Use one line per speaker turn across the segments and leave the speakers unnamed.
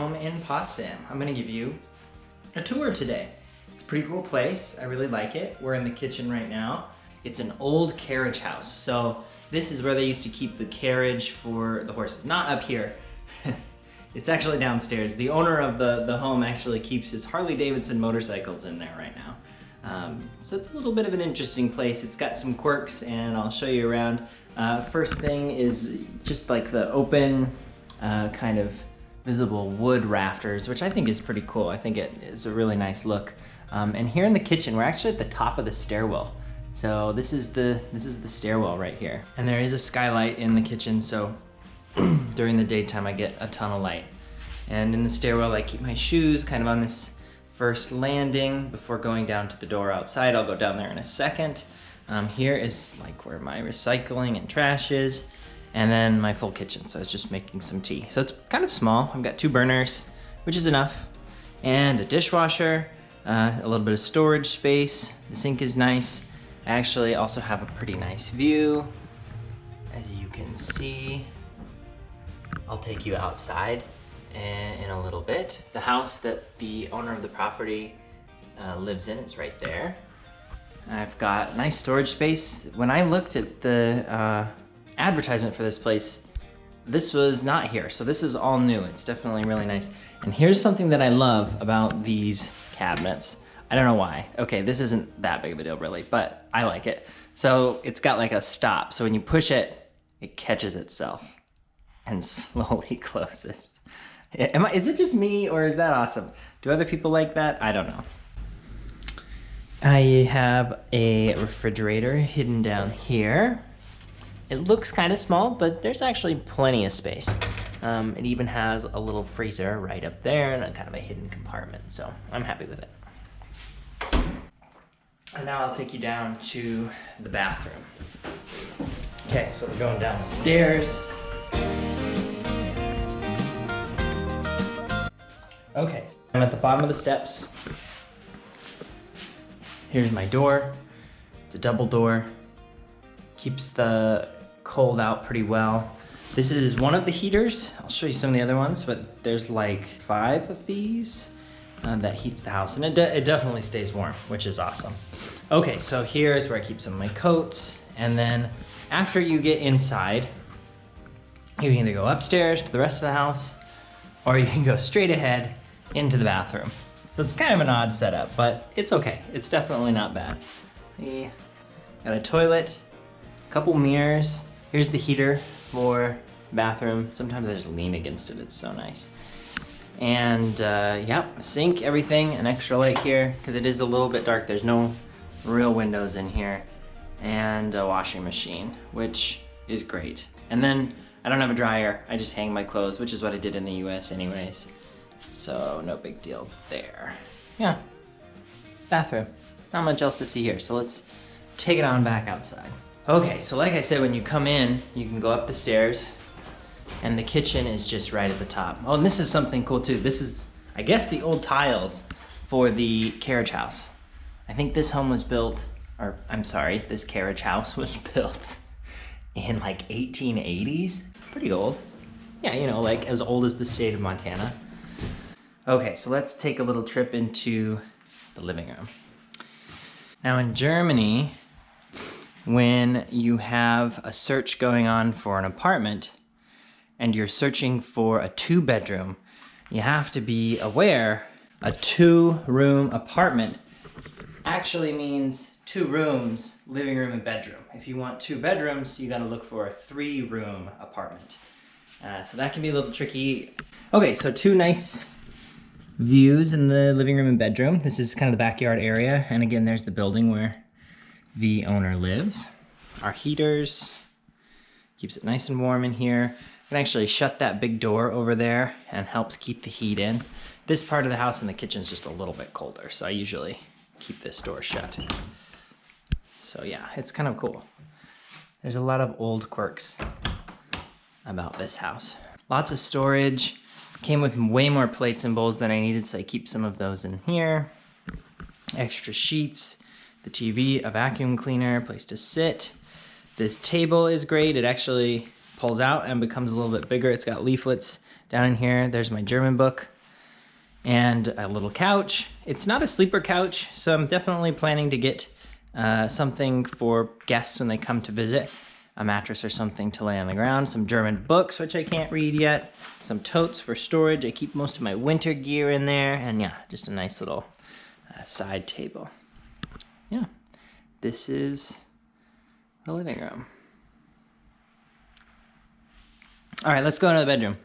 home in Potsdam. I'm gonna give you a tour today. It's a pretty cool place. I really like it. We're in the kitchen right now. It's an old carriage house. So this is where they used to keep the carriage for the horses. Not up here. It's actually downstairs. The owner of the home actually keeps his Harley-Davidson motorcycles in there right now. So it's a little bit of an interesting place. It's got some quirks and I'll show you around. First thing is just like the open kind of visible wood rafters, which I think is pretty cool. I think it is a really nice look. And here in the kitchen, we're actually at the top of the stairwell. So this is the stairwell right here. And there is a skylight in the kitchen, so during the daytime I get a ton of light. And in the stairwell I keep my shoes kind of on this first landing before going down to the door outside. I'll go down there in a second. Here is like where my recycling and trash is, and then my full kitchen. So I was just making some tea. So it's kind of small. I've got 2 burners, which is enough, and a dishwasher, a little bit of storage space. The sink is nice. I actually also have a pretty nice view, as you can see. I'll take you outside in a little bit. The house that the owner of the property lives in is right there. I've got nice storage space. When I looked at the advertisement for this place, this was not here, so this is all new. It's definitely really nice. And here's something that I love about these cabinets. I don't know why. Okay, this isn't that big of a deal really, but I like it. So it's got like a stop, so when you push it, it catches itself and slowly closes. Is it just me, or is that awesome? Do other people like that? I don't know. I have a refrigerator hidden down here. It looks kind of small, but there's actually plenty of space. It even has a little freezer right up there and a kind of a hidden compartment, so I'm happy with it. And now I'll take you down to the bathroom. Okay, so we're going down the stairs. Okay, I'm at the bottom of the steps. Here's my door. It's a double door. Keeps the cold out pretty well. This is one of the heaters. I'll show you some of the other ones, but there's like 5 of these that heats the house, and it definitely stays warm, which is awesome. Okay, so here is where I keep some of my coats, and then after you get inside, you can either go upstairs to the rest of the house, or you can go straight ahead into the bathroom. So it's kind of an odd setup, but it's okay. It's definitely not bad. We got a toilet, a couple mirrors. Here's the heater for bathroom. Sometimes I just lean against it, it's so nice. And yep, sink, everything, an extra light here, because it is a little bit dark. There's no real windows in here. And a washing machine, which is great. And then I don't have a dryer. I just hang my clothes, which is what I did in the US anyways. So no big deal there. Yeah, bathroom. Not much else to see here, so let's take it on back outside. Okay, so like I said, when you come in, you can go up the stairs, and the kitchen is just right at the top. Oh, and this is something cool too. This is, I guess, the old tiles for the carriage house. I think this home was built, or I'm sorry, this carriage house was built in like 1880s. Pretty old. Yeah, you know, like as old as the state of Montana. Okay, so let's take a little trip into the living room. Now in Germany, when you have a search going on for an apartment and you're searching for a 2-bedroom, you have to be aware a 2-room apartment actually means 2 rooms, living room and bedroom. If you want 2 bedrooms, you gotta look for a 3-room apartment. So that can be a little tricky. Okay, so 2 nice views in the living room and bedroom. This is kind of the backyard area, and again, there's the building where the owner lives. Our heaters, keeps it nice and warm in here. You can actually shut that big door over there and helps keep the heat in. This part of the house and the kitchen is just a little bit colder, so I usually keep this door shut. So yeah, it's kind of cool. There's a lot of old quirks about this house. Lots of storage. Came with way more plates and bowls than I needed, so I keep some of those in here. Extra sheets, the TV, a vacuum cleaner, place to sit. This table is great. It actually pulls out and becomes a little bit bigger. It's got leaflets down in here. There's my German book. and a little couch. It's not a sleeper couch, so I'm definitely planning to get something for guests when they come to visit. A mattress or something to lay on the ground, some German books, which I can't read yet, some totes for storage. I keep most of my winter gear in there, and yeah, just a nice little side table. Yeah, this is the living room. All right, let's go into the bedroom.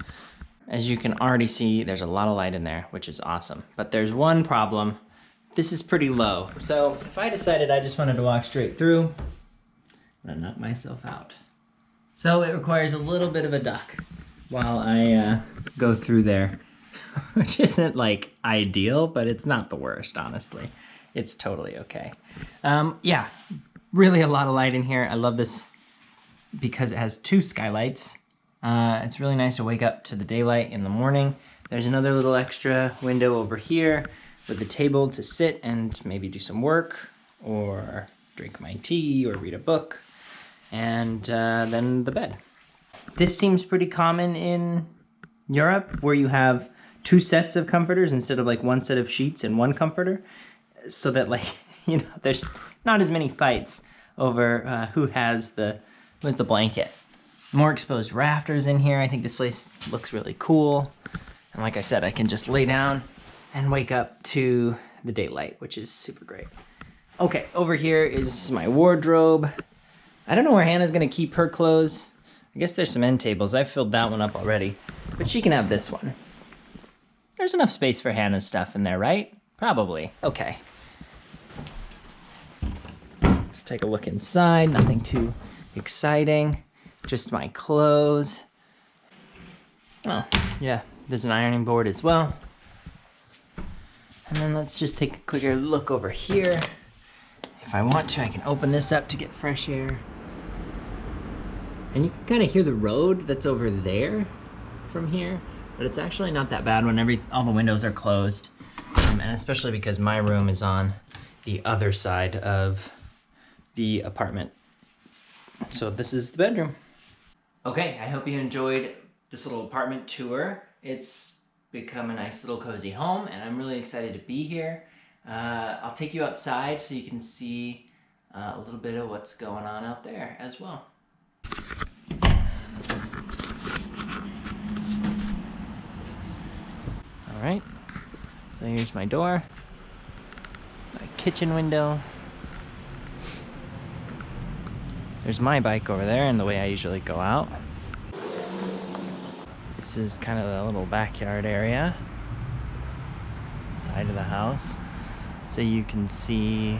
As you can already see, there's a lot of light in there, which is awesome. But there's one problem. This is pretty low. So if I decided I just wanted to walk straight through, I'm gonna knock myself out. So it requires a little bit of a duck while I go through there, which isn't like ideal, but it's not the worst, honestly. It's totally okay. Yeah, really a lot of light in here. I love this because it has 2 skylights. It's really nice to wake up to the daylight in the morning. There's another little extra window over here with a table to sit and maybe do some work or drink my tea or read a book. And then the bed. This seems pretty common in Europe, where you have 2 sets of comforters instead of like 1 set of sheets and 1 comforter, so that like, you know, there's not as many fights over who has the blanket. More exposed rafters in here. I think this place looks really cool. And like I said, I can just lay down and wake up to the daylight, which is super great. Okay, over here is my wardrobe. I don't know where Hannah's gonna keep her clothes. I guess there's some end tables. I filled that one up already, but she can have this one. There's enough space for Hannah's stuff in there, right? Probably. Okay. Let's take a look inside. Nothing too exciting. Just my clothes. Oh, yeah, there's an ironing board as well. And then let's just take a quicker look over here. If I want to, I can open this up to get fresh air. And you can kind of hear the road that's over there from here, but it's actually not that bad when all the windows are closed. And especially because my room is on the other side of the apartment. So this is the bedroom. Okay, I hope you enjoyed this little apartment tour. It's become a nice little cozy home, and I'm really excited to be here. I'll take you outside so you can see a little bit of what's going on out there as well. All right, so here's my door, my kitchen window. There's my bike over there and the way I usually go out. This is kind of the little backyard area, side of the house. So you can see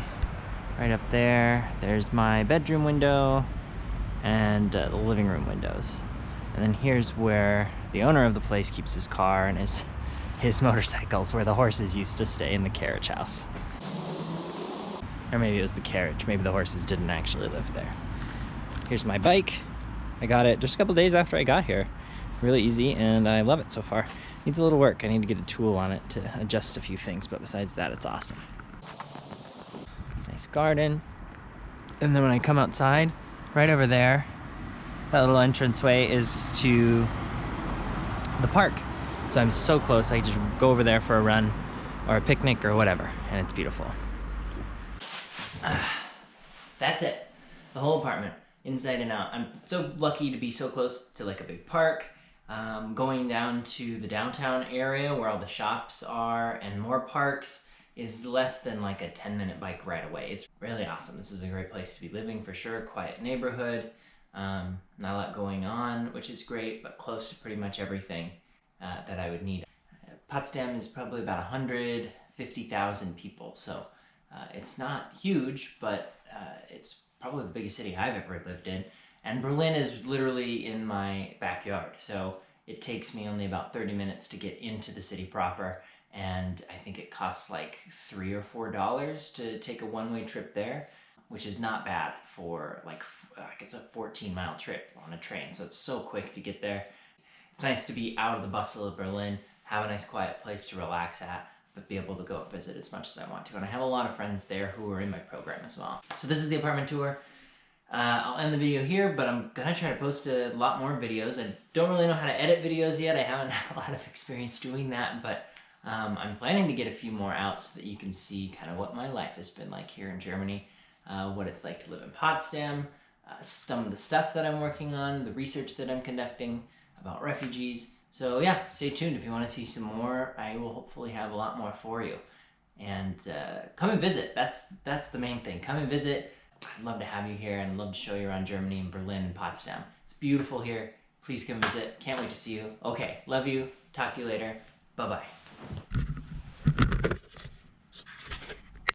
right up there, there's my bedroom window and the living room windows. And then here's where the owner of the place keeps his car and his motorcycles, where the horses used to stay in the carriage house. Or maybe it was the carriage, maybe the horses didn't actually live there. Here's my bike. I got it just a couple days after I got here. Really easy, and I love it so far. Needs a little work. I need to get a tool on it to adjust a few things, but besides that, it's awesome. Nice garden. And then when I come outside, right over there, that little entranceway is to the park. So I'm so close, I can just go over there for a run or a picnic or whatever, and it's beautiful. That's it. The whole apartment, inside and out. I'm so lucky to be so close to like a big park. Going down to the downtown area where all the shops are and more parks is less than like a 10-minute bike ride away. It's really awesome. This is a great place to be living for sure. Quiet neighborhood, not a lot going on, which is great, but close to pretty much everything that I would need. Potsdam is probably about 150,000 people, so it's not huge, but it's probably the biggest city I've ever lived in. And Berlin is literally in my backyard, so it takes me only about 30 minutes to get into the city proper, and I think it costs like $3 or $4 to take a one-way trip there, which is not bad for like it's a 14-mile trip on a train, so it's so quick to get there. It's nice to be out of the bustle of Berlin, have a nice quiet place to relax at, but be able to go visit as much as I want to. And I have a lot of friends there who are in my program as well. So this is the apartment tour. I'll end the video here, but I'm gonna try to post a lot more videos. I don't really know how to edit videos yet. I haven't had a lot of experience doing that, but I'm planning to get a few more out so that you can see kind of what my life has been like here in Germany, what it's like to live in Potsdam, some of the stuff that I'm working on, the research that I'm conducting about refugees. So yeah, stay tuned if you want to see some more. I will hopefully have a lot more for you. And come and visit. That's the main thing. Come and visit. I'd love to have you here and love to show you around Germany and Berlin and Potsdam. It's beautiful here. Please come visit. Can't wait to see you. Okay, love you. Talk to you later. Bye-bye.